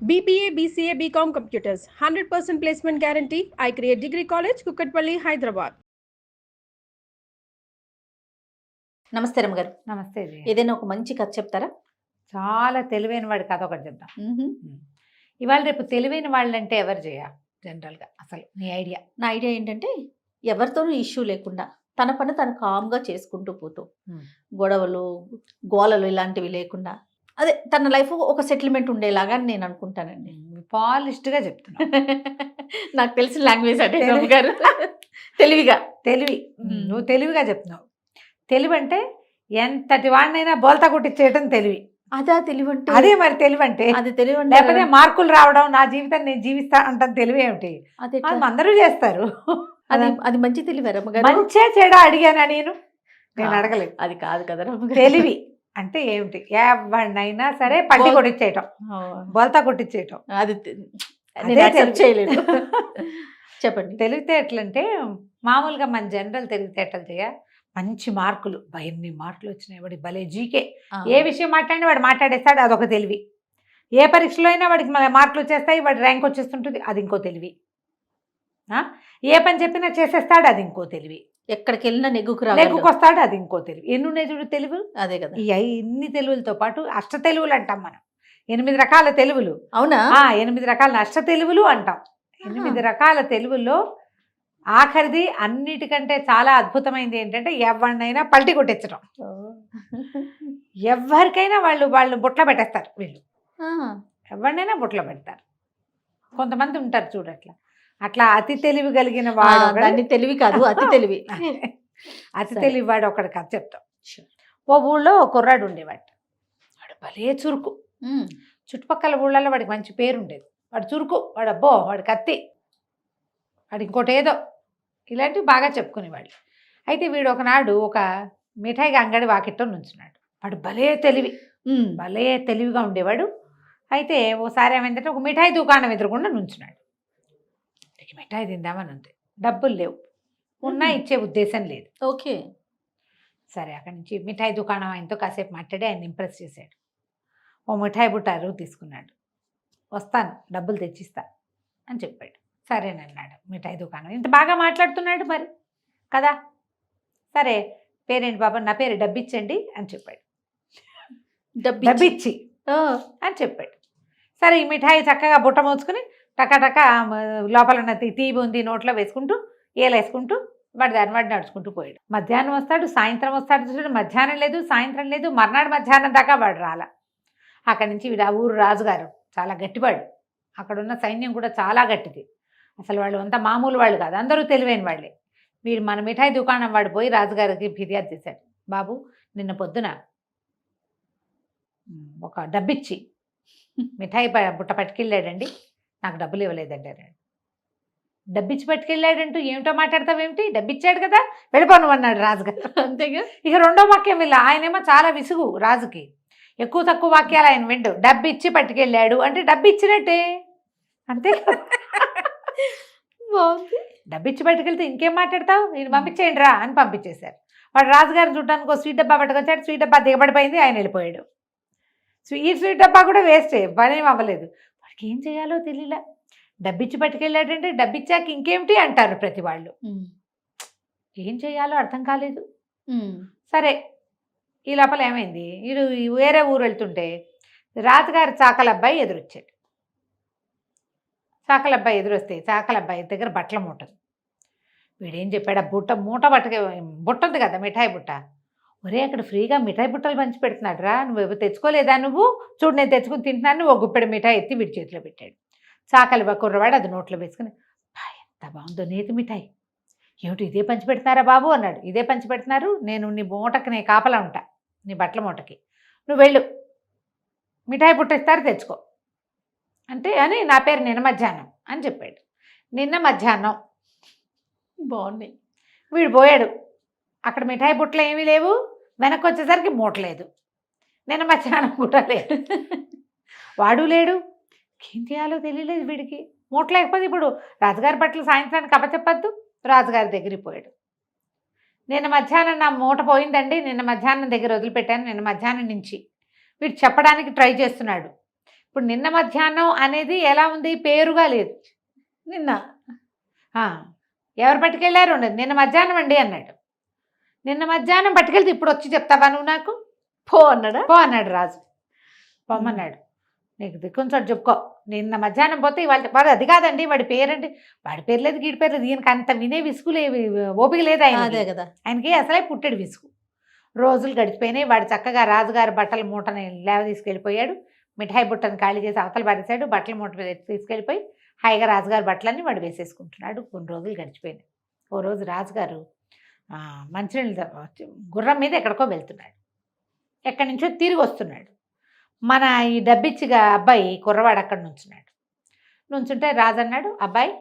BBA, BCA, BCom Computers, 100% placement guarantee. I create Degree College, Kukatpalli, Hyderabad. నమస్తే రమ్మగారు. నమస్తే జయ. ఏదైనా ఒక మంచి కథ చెప్తారా? చాలా తెలివైన వాడి కథ ఒకటి చెప్తాం. ఇవాళ రేపు తెలివైన వాళ్ళంటే ఎవరు జయ జనరల్గా? అసలు నీ ఐడియా? నా ఐడియా ఏంటంటే ఎవరితోనూ ఇష్యూ లేకుండా తన పని తను కామ్గా చేసుకుంటూ పోతూ గొడవలు గోలలు ఇలాంటివి లేకుండా అదే తన లైఫ్ ఒక సెటిల్మెంట్ ఉండేలాగా నేను అనుకుంటానండి. పాలిష్డ్గా చెప్తున్నా. నాకు తెలిసిన లాంగ్వేజ్ అంటే రమ్మగారు తెలివిగా తెలివి. నువ్వు తెలివిగా చెప్తున్నావు. తెలివి అంటే ఎంతటి వాడినైనా బోల్తా కొట్టించేయటం తెలివి. అదా తెలివి అంటే? అదే మరి తెలివి అంటే. అది తెలివి అంటే లేకపోతే మార్కులు రావడం, నా జీవితాన్ని నేను జీవిస్తా అంటాను తెలివి ఏమిటి? అది అందరూ చేస్తారు. అది అది మంచి తెలివి రమ్మగారు. మంచే చెడా అడిగానా నేను అడగలేదు. అది కాదు కదా తెలివి అంటే ఏమిటి? ఎవరినైనా సరే పల్లి కొట్టించేయటం, బోల్తా కొట్టించేయటం. అది అదే చేయలేదు. చెప్పండి. తెలివితేటలంటే మామూలుగా మన జనరల్ తెలివితేటలు చేయ మంచి మార్కులు, ఎన్ని మార్కులు వచ్చినాయి వాడి భలే జీకే. ఏ విషయం మాట్లాడినా వాడు మాట్లాడేస్తాడు, అదొక తెలివి. ఏ పరీక్షలో అయినా వాడికి మార్కులు వచ్చేస్తాయి, వాడి ర్యాంక్ వచ్చేస్తుంటుంది, అది ఇంకో తెలివి. ఏ పని చెప్పినా చేసేస్తాడు, అది ఇంకో తెలివి. ఎక్కడికి వెళ్ళినా నెగ్గుకొస్తాడు, అది ఇంకో తెలివి. ఎన్నున్నాయి చూడు తెలివి. అదే కదా. ఇన్ని తెలుగులతో పాటు అష్ట తెలుగులు అంటాం మనం. 8 రకాల తెలుగులు. అవునా? 8 రకాల అష్ట తెలుగులు అంటాం. 8 రకాల తెలుగుల్లో ఆఖరిది అన్నిటికంటే చాలా అద్భుతమైనది ఏంటంటే ఎవరినైనా పల్టీ కొట్టించడం. ఎవరికైనా వాళ్ళు బుట్ల పెట్టేస్తారు. వీళ్ళు ఎవరినైనా బుట్ల పెడతారు. కొంతమంది ఉంటారు చూడు అట్లా అతి తెలివి కలిగిన వాడు. దాన్ని తెలివి కాదు, అతి తెలివి. అతి తెలివి వాడు ఒకటి కథ చెప్తాం. ఓ ఊళ్ళో ఒక కుర్రాడు ఉండేవాడు. వాడు భలే చురుకు. చుట్టుపక్కల ఊళ్ళలో వాడికి మంచి పేరు ఉండేది. వాడు చురుకు, వాడు అబ్బో, వాడు కత్తి, వాడు ఇంకోటి ఏదో, ఇలాంటివి బాగా చెప్పుకునేవాళ్ళు. అయితే వీడు ఒకనాడు ఒక మిఠాయి అంగడి వాకిట్లో నుంచున్నాడు. వాడు భలే తెలివి, భలే తెలివిగా ఉండేవాడు. అయితే ఓసారి ఏమైందంటే ఒక మిఠాయి దుకాణం ఎదురుకుండా నుంచున్నాడు. మిఠాయి తిందామని ఉంది, డబ్బులు లేవు, ఉన్నా ఇచ్చే ఉద్దేశం లేదు. ఓకే, సరే అక్కడి నుంచి మిఠాయి దుకాణం ఆయనతో కాసేపు మాట్లాడి ఆయన ఇంప్రెస్ చేశాడు. ఓ మిఠాయి బుట్ట అరువు తీసుకున్నాడు. వస్తాను, డబ్బులు తెచ్చిస్తా అని చెప్పాడు. సరేనన్నాడు. మిఠాయి దుకాణం ఇంత బాగా మాట్లాడుతున్నాడు మరి కదా. సరే, పేరేంటి బాబా? నా పేరు డబ్బిచ్చండి అని చెప్పాడు. డబ్బిచ్చి అని చెప్పాడు. సరే, ఈ మిఠాయి చక్కగా బుట్ట మోసుకుని టకాటక లోపల ఉన్న తీపి ఉంది నోట్లో వేసుకుంటూ ఏలేసుకుంటూ వాడి దాని వాడు నడుచుకుంటూ పోయాడు. మధ్యాహ్నం వస్తాడు, సాయంత్రం వస్తాడు. చూసాడు, మధ్యాహ్నం లేదు, సాయంత్రం లేదు, మర్నాడు మధ్యాహ్నం దాకా వాడు రాల. అక్కడి నుంచి వీడు ఆ ఊరు రాజుగారు చాలా గట్టివాడు. అక్కడున్న సైన్యం కూడా చాలా గట్టిది. అసలు వాళ్ళు అంతా మామూలు వాళ్ళు కాదు, అందరూ తెలివైన వాళ్ళే. వీడు మన మిఠాయి దుకాణం వాడు పోయి రాజుగారికి ఫిర్యాదు చేశాడు. బాబు, నిన్న పొద్దున ఒక డబ్బిచ్చి మిఠాయి బుట్ట పట్టుకెళ్ళాడండి, నాకు డబ్బులు ఇవ్వలేదండి అన్నాడు. డబ్బిచ్చి పట్టుకెళ్ళాడంటూ ఏమిటో మాట్లాడతావేమిటి? డబ్బిచ్చాడు కదా, వెళ్ళిపోను అన్నాడు రాజుగారు. అంతేగా. ఇక రెండో వాక్యం వీళ్ళ ఆయనేమో చాలా విసుగు రాజుకి. ఎక్కువ తక్కువ వాక్యాలు ఆయన విండు. డబ్బిచ్చి పట్టుకెళ్ళాడు అంటే డబ్బిచ్చినట్టే, అంతే కదా. డబ్బిచ్చి పట్టుకెళ్తే ఇంకేం మాట్లాడతావు, నేను పంపించేయండి రా అని పంపించేశారు. వాడు రాజుగారిని చూడడానికి ఒక స్వీట్ డబ్బా పట్టుకొచ్చాడు. స్వీట్ డబ్బా దిగబడిపోయింది, ఆయన వెళ్ళిపోయాడు. ఈ స్వీట్ డబ్బా కూడా వేస్టే, పనేం అవ్వలేదు. వాడికి ఏం చేయాలో తెలియలే. డబ్బిచ్చి పట్టుకెళ్ళాడంటే డబ్బిచ్చాక ఇంకేమిటి అంటారు ప్రతి వాళ్ళు. ఏం చేయాలో అర్థం కాలేదు. సరే, ఈ లోపల ఏమైంది, వీడు వేరే ఊరు వెళ్తుంటే రాజుగారి చాకలబ్బాయి ఎదురొచ్చాడు. చాకలబ్బాయి ఎదురొస్తే చాకలబ్బాయి దగ్గర బట్టల మూట. వీడేం చెప్పాడు, ఆ మూట బుట్ట ఉంది కదా, మిఠాయి బుట్ట. ఒరే, అక్కడ ఫ్రీగా మిఠాయి బుట్టలు పంచి పెడుతున్నాడు రా, నువ్వు తెచ్చుకోలేదా? నువ్వు చూడు, నేను తెచ్చుకుని తింటున్నాను. ఒక గుప్పెడు మిఠాయి ఎత్తి వీడి చేతిలో పెట్టాడు. చాకలి కుర్రవాడు అది నోట్లో వేసుకుని, ఎంత బాగుందో నేతి మిఠాయి, ఏమిటి ఇదే పంచి పెడుతున్నారా బాబు అన్నాడు. ఇదే పంచి పెడుతున్నారు, నేను నీ మూటకి నీ కాపలా ఉంటా, నీ బట్టల మూటకి, నువ్వు వెళ్ళు, మిఠాయి బుట్ట ఇస్తారు తెచ్చుకో అంటే అని నా పేరు నిన్న మధ్యాహ్నం అని చెప్పాడు. నిన్న మధ్యాహ్నం బాగున్నాయి. వీడు పోయాడు. అక్కడ మిఠాయి బుట్టలు ఏమీ లేవు, వెనక్కి వచ్చేసరికి మూట లేదు, నిన్న మధ్యాహ్నం కూడా లేదు, వాడు లేడు. ఏం చేయాలో తెలియలేదు వీడికి. మూట లేకపోతే ఇప్పుడు రాజుగారి బట్టలు సాయంత్రానికి అప్పచెప్పద్దు. రాజుగారి దగ్గరికి పోయాడు. నిన్న మధ్యాహ్నం నా మూట పోయిందండి, నిన్న మధ్యాహ్నం దగ్గర వదిలిపెట్టాను, నిన్న మధ్యాహ్నం నుంచి వీడు చెప్పడానికి ట్రై చేస్తున్నాడు. ఇప్పుడు నిన్న మధ్యాహ్నం అనేది ఎలా ఉంది, పేరుగా లేదు. నిన్న ఆ, ఎవరు పట్టుకెళ్ళారు ఉండదు, నిన్న మధ్యాహ్నం అండి అన్నాడు. నిన్న మధ్యాహ్నం పట్టుకెళ్తే ఇప్పుడు వచ్చి చెప్తావా నువ్వు నాకు? పో అన్నాడా? పో అన్నాడు రాజు. పొమ్మన్నాడు. నీకు దిక్కుంచోటి చెప్పుకో, నిన్న మధ్యాహ్నం పోతే ఇవాళ వాడు అది కాదండి, వాడి పేరండి, వాడి పేరు లేదు గీడి పేరు లేదు, ఈయనకి అంత వినే విసుగులే ఓపిక లేదు అదే ఆయన కదా. ఆయనకి అసలే పుట్టెడు విసుగు. రోజులు గడిచిపోయినాయి. వాడు చక్కగా రాజుగారి బట్టల మూటని లేవ తీసుకెళ్ళిపోయాడు, మిఠాయి బుట్టని ఖాళీ చేసి అవతల పడేశాడు, బట్టల మూట మీద తీసుకెళ్ళిపోయి హాయిగా రాజుగారి బట్టలన్నీ వాడు వేసేసుకుంటున్నాడు. కొన్ని రోజులు గడిచిపోయినాయి. ఓ రోజు రాజుగారు మంచినీళ్ళు గుర్రం మీద ఎక్కడికో వెళ్తున్నాడు. ఎక్కడి నుంచో తిరిగి వస్తున్నాడు. మన ఈ డబ్బిచ్చిగా అబ్బాయి కుర్రవాడు అక్కడ నుంచుంటే రాజు అన్నాడు, అబ్బాయి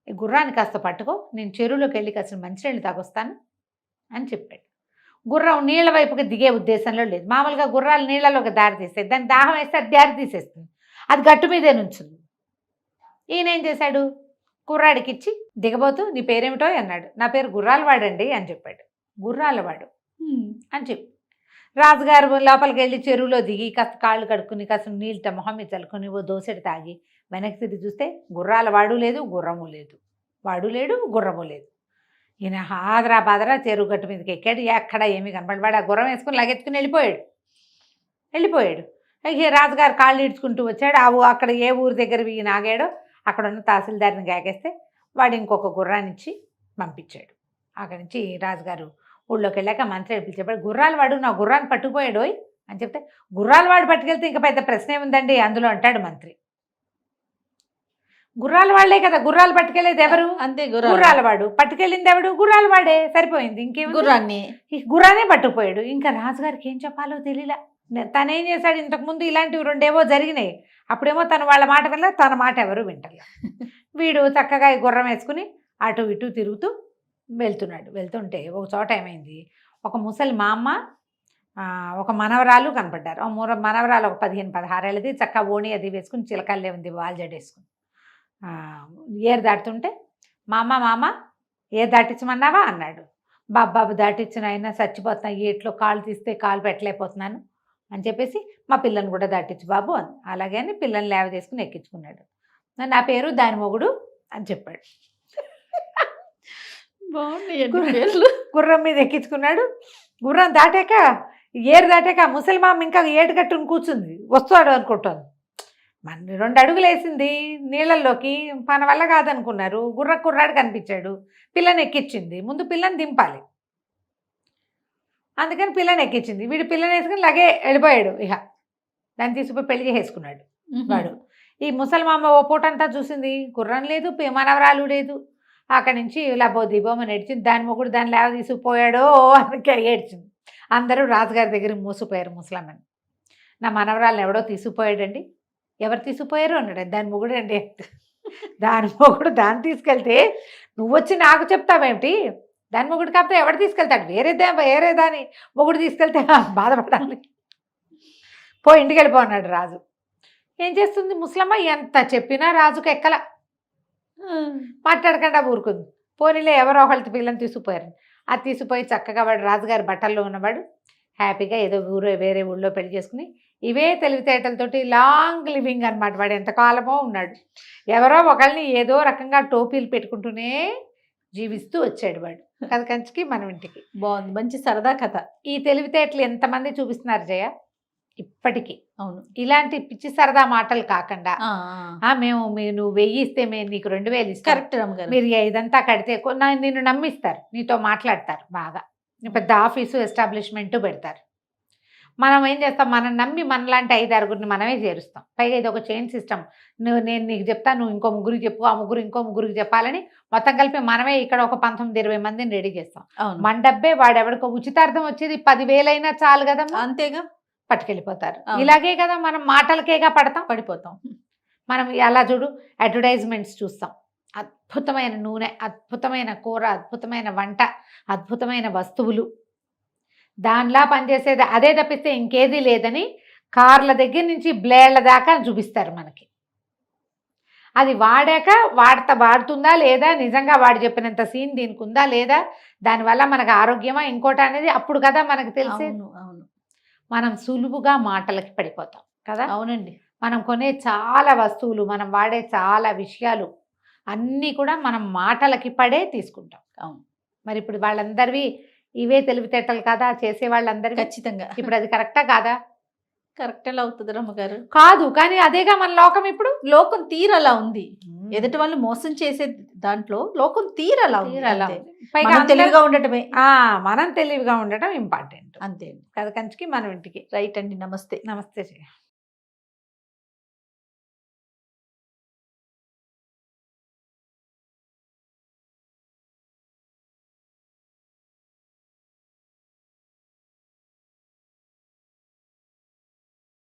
ఈ గుర్రాన్ని కాస్త పట్టుకో, నేను చెరువులోకి వెళ్ళి కాస్త మంచినీళ్ళు తాగొస్తాను అని చెప్పాడు. గుర్రం నీళ్ళ వైపుకి దిగే ఉద్దేశంలో లేదు. మామూలుగా గుర్రాలు నీళ్ళలోకి దారి తీస్తాయి, దాన్ని దాహం వేస్తే అది దారి తీసేస్తుంది, అది గట్టు మీదే నుంచుంది. ఈయన ఏం చేశాడు, కుర్రాడికి ఇచ్చి దిగబోతూ నీ పేరేమిటో అన్నాడు. నా పేరు గుర్రాలవాడండి అని చెప్పాడు. గుర్రాలవాడు అని చెప్పి రాజుగారు లోపలికి వెళ్ళి చెరువులో దిగి కాస్త కాళ్ళు కడుక్కుని కాస్త నీళ్ళ మొహం మీద చల్లుకొని ఓ దోసెడు తాగి వెనక్కి తిరిగి చూస్తే గుర్రాల వాడు లేదు, గుర్రము లేదు, వాడు లేడు, గుర్రము లేదు. ఈయన హాదరా బాదరా చెరువు గట్టు మీదకి ఎక్కాడు. ఎక్కడ ఏమీ కనపడవాడు. ఆ గుర్రం వేసుకుని లగెత్తుకుని వెళ్ళిపోయాడు. ఇక రాజుగారు కాళ్ళు ఈడ్చుకుంటూ వచ్చాడు. అక్కడ ఏ ఊరి దగ్గర ఈయన ఆగాడో అక్కడ ఉన్న తహసీల్దార్ని గాకేస్తే వాడు ఇంకొక గుర్రాన్ని ఇచ్చి పంపించాడు. అక్కడి నుంచి రాజుగారు ఊళ్ళోకి వెళ్ళాక మంత్రి పిలిచేపాడు, గుర్రాలవాడు నా గుర్రాన్ని పట్టుకుపోయాడు అని చెప్తే, గుర్రాలవాడు పట్టుకెళ్తే ఇంకా పెద్ద ప్రశ్న ఏముందండి అందులో అంటాడు మంత్రి. గుర్రాల వాళ్లే కదా గుర్రాలు పట్టుకెళ్ళేది ఎవరు? అంతే, గుర్రాలవాడు. పట్టుకెళ్ళింది ఎవడు? గుర్రాలవాడే. సరిపోయింది. ఇంకేం గుర్రాన్ని పట్టుకుపోయాడు. ఇంకా రాజుగారికి ఏం చెప్పాలో తెలియలా. తనేం చేశాడు, ఇంతకుముందు ఇలాంటివి రెండేవో జరిగినాయి. అప్పుడేమో తను వాళ్ళ మాట వల్ల తన మాట ఎవరు వింటలే. వీడు చక్కగా ఈ గుర్రం వేసుకుని అటు ఇటు తిరుగుతూ వెళ్తుంటే ఒక చోట ఏమైంది, ఒక ముసలి మా అమ్మ ఒక మనవరాలు కనపడ్డారు. ఆ మనవరాలు ఒక 15-16 ఏళ్ళది, చక్కగా ఓణి అది వేసుకుని చిలకల్లే ఉంది, వాల్ జడేసుకుని ఏరు దాటుతుంటే మామ ఏరు దాటించమన్నావా అన్నాడు. బాబు దాటించిన అయినా చచ్చిపోతున్నా, ఏట్లో కాళ్ళు తీస్తే కాలు పెట్టలేకపోతున్నాను అని చెప్పేసి మా పిల్లని కూడా దాటించు బాబు అని. అలాగే అని పిల్లని లేవ తీసుకుని ఎక్కించుకున్నాడు. నా పేరు దాని మొగుడు అని చెప్పాడు. గుర్రం మీద ఎక్కించుకున్నాడు. గుర్రం దాటాక ఏరు దాటాక ముసలిమామ ఇంకా ఏటు కట్టుకుని కూర్చుంది, వస్తాడు అనుకుంటుంది. మన 2 అడుగులు వేసింది నీళ్ళల్లోకి, మన వల్ల కాదనుకున్నారు. కుర్రాడు కనిపించాడు, పిల్లని ఎక్కించింది. ముందు పిల్లని దింపాలి, అందుకని పిల్లని ఎక్కించింది. వీడు పిల్లని వేసుకుని లాగే వెళ్ళిపోయాడు. ఇక దాన్ని తీసుకుపోయి పెళ్లి చేసుకున్నాడు వాడు. ఈ ముసలిమామ ఓ పూటంతా చూసింది, గుర్రం లేదు, మనవరాలు లేదు. అక్కడి నుంచి లబో దిబోమని ఏడ్చింది. దాని మొగుడు దాన్ని లేవ తీసుకుపోయాడో అని ఏడ్చింది. అందరూ రాజుగారి దగ్గర మోసిపోయారు ముసలమ్మని. నా మనవరాలను ఎవడో తీసుకుపోయాడండి. ఎవరు తీసుకుపోయారు అన్నాడు. దాని మొగుడు అండి. దాని మొగుడు దాన్ని తీసుకెళ్తే నువ్వు వచ్చి నాకు చెప్తావేమిటి? దాని మొగుడు కాకపోతే ఎవడు తీసుకెళ్తాడు? వేరే దాని మొగుడు తీసుకెళ్తే బాధపడాలి. ఇంటికి వెళ్ళిపోన్నాడు రాజు. ఏం చేస్తుంది ముసలమ్మ? ఎంత చెప్పినా రాజుకు ఎక్కల, మాట్లాడకుండా ఊరుకుంది. పోనీలే ఎవరో ఒకళ్ళ పిల్లని తీసుకుపోయారు. అది తీసుకుపోయి చక్కగా వాడు రాజుగారి బట్టల్లో ఉన్నవాడు హ్యాపీగా ఏదో వేరే ఊళ్ళో పెళ్లి చేసుకుని ఇవే తెలివితేటలతోటి లాంగ్ లివింగ్ అనమాట. వాడు ఎంతకాలమో ఉన్నాడు. ఎవరో ఒకళ్ళని ఏదో రకంగా టోపీలు పెట్టుకుంటూనే జీవిస్తూ వచ్చాడు వాడు. కథ కంచికి మనం ఇంటికి. బాగుంది, మంచి సరదా కథ. ఈ తెలివితేటలు ఎంతమంది చూపిస్తున్నారు జయ ఇప్పటికీ. అవును, ఇలాంటి పిచ్చి సరదా మాటలు కాకుండా నువ్వు 1000 ఇస్తే మేము నీకు 2000 ఇస్తాం, కరెక్ట్, మీరు ఇదంతా కడితే నిన్ను నమ్మిస్తారు, నీతో మాట్లాడతారు, బాగా పెద్ద ఆఫీసు ఎస్టాబ్లిష్మెంటు పెడతారు. మనం ఏం చేస్తాం, మనం నమ్మి మనలాంటి 5-6 మనమే చేరుస్తాం. పైగా ఇది ఒక చైన్ సిస్టమ్. నేను నీకు చెప్తా, నువ్వు ఇంకో ముగ్గురికి చెప్పు, ఆ ముగ్గురు ఇంకో ముగ్గురికి చెప్పాలని మొత్తం కలిపి మనమే ఇక్కడ ఒక 19-20 మందిని రెడీ చేస్తాం. మన డబ్బే వాడెవడికో ఉచితార్థం వచ్చేది 10,000 అయినా చాలు కదా, అంతేగా, పట్టుకెళ్ళిపోతారు. ఇలాగే కదా మనం మాటలకేగా పడిపోతాం. మనం అలా చూడు, అడ్వర్టైజ్మెంట్స్ చూస్తాం. అద్భుతమైన నూనె, అద్భుతమైన కూర, అద్భుతమైన వంట, అద్భుతమైన వస్తువులు, దానిలా పనిచేసేది అదే తప్పిస్తే ఇంకేదీ లేదని కార్ల దగ్గర నుంచి బ్లేడ్ల దాకా చూపిస్తారు మనకి. అది వాడాక వాడుతుందా లేదా, నిజంగా వాడు చెప్పినంత సీన్ దీనికి ఉందా లేదా, దానివల్ల మనకు ఆరోగ్యమా ఇంకోటి అనేది అప్పుడు కదా మనకు తెలిసేది. అవును, మనం సులువుగా మాటలకి పడిపోతాం కదా. అవునండి. మనం కొనే చాలా వస్తువులు, మనం వాడే చాలా విషయాలు అన్నీ కూడా మనం మాటలకి పడే తీసుకుంటాం. అవును. మరి ఇప్పుడు వాళ్ళందరివి ఇవే తెలివితేటలు కదా చేసే వాళ్ళందరివి. ఖచ్చితంగా ఇప్పుడు అది కరెక్టా కాదా? కరెక్ట్ ఎలా అవుతుంది రమ్మగారు? కాదు, కానీ అదేగా మన లోకం ఇప్పుడు. లోకం తీరలా ఉంది. ఎదుటి వాళ్ళు మోసం చేసే దాంట్లో లోకం తీరలా ఉంది. తీరలా అంతే. ఉంది. పైగా మనం అందరూ- తెలివిగా ఉండటమే మనం తెలివిగా ఉండటం ఇంపార్టెంట్. అంతే. కథ కంచికి మనం ఇంటికి. రైట్ అండి. నమస్తే. నమస్తే.